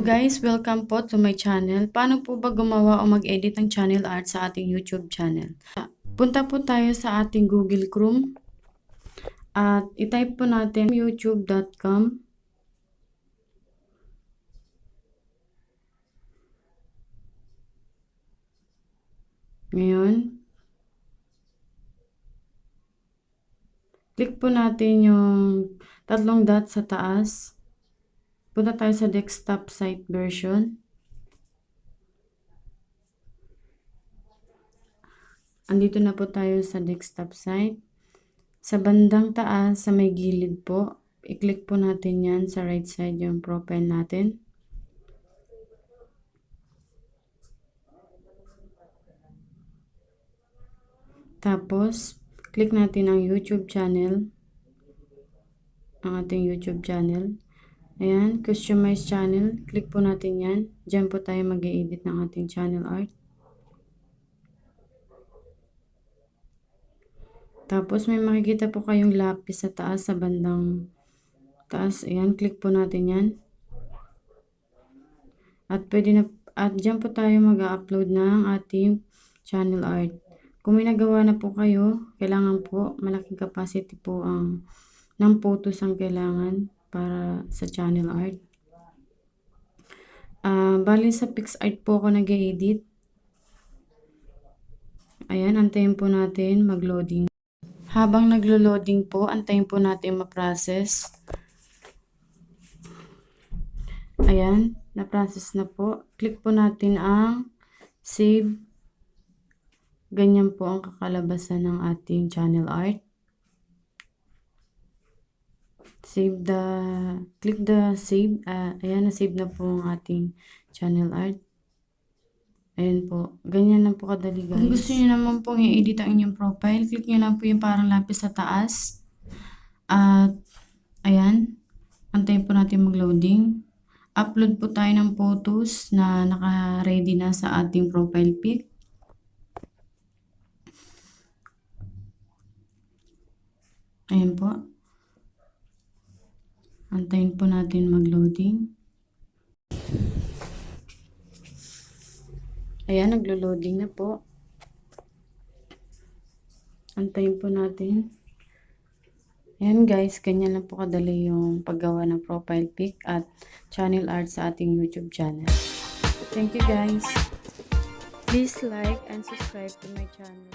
Guys, welcome po to my channel. Paano po ba gumawa o mag-edit ng channel art sa ating YouTube channel? Punta po tayo sa ating Google Chrome at i-type po natin youtube.com. Ngayon, click po natin yung tatlong dot sa taas. Punta tayo sa desktop site version. Andito na po tayo sa desktop site. Sa bandang taas, sa may gilid po, i-click po natin yan sa right side yung profile natin. Tapos, click natin ang YouTube channel. Ang ating YouTube channel. Ayan, customize channel. Click po natin yan. Diyan po tayo mag-i-edit ng ating channel art. Tapos may makikita po kayong lapis sa taas, sa bandang taas. Ayan, click po natin yan. At diyan po tayo mag-upload ng ating channel art. Kung may nagawa na po kayo, kailangan po malaking capacity po ng photos ang kailangan para sa channel art. Bali sa PixArt po ako nag-edit. Ayan, antayin po natin mag-loading. Habang naglo-loading po, antayin po natin ma-process. Ayan, na-process na po. Click po natin ang save. Ganyan po ang kakalabasan ng ating channel art. Click the save. Ayan, na-save na po ang ating channel art. Ayan po. Ganyan lang po kadali, guys. Kung gusto niyo naman pong i-edit ang inyong profile, click niyo lang po yung parang lapis sa taas. At, ayan. Antayin po natin mag-loading. Upload po tayo ng photos na naka-ready na sa ating profile pic. Ayan po. Antayin po natin mag-loading. Ayan, naglo-loading na po. Antayin po natin. Ayan guys, ganyan lang po kadali yung paggawa ng profile pic at channel art sa ating YouTube channel. Thank you guys. Please like and subscribe to my channel.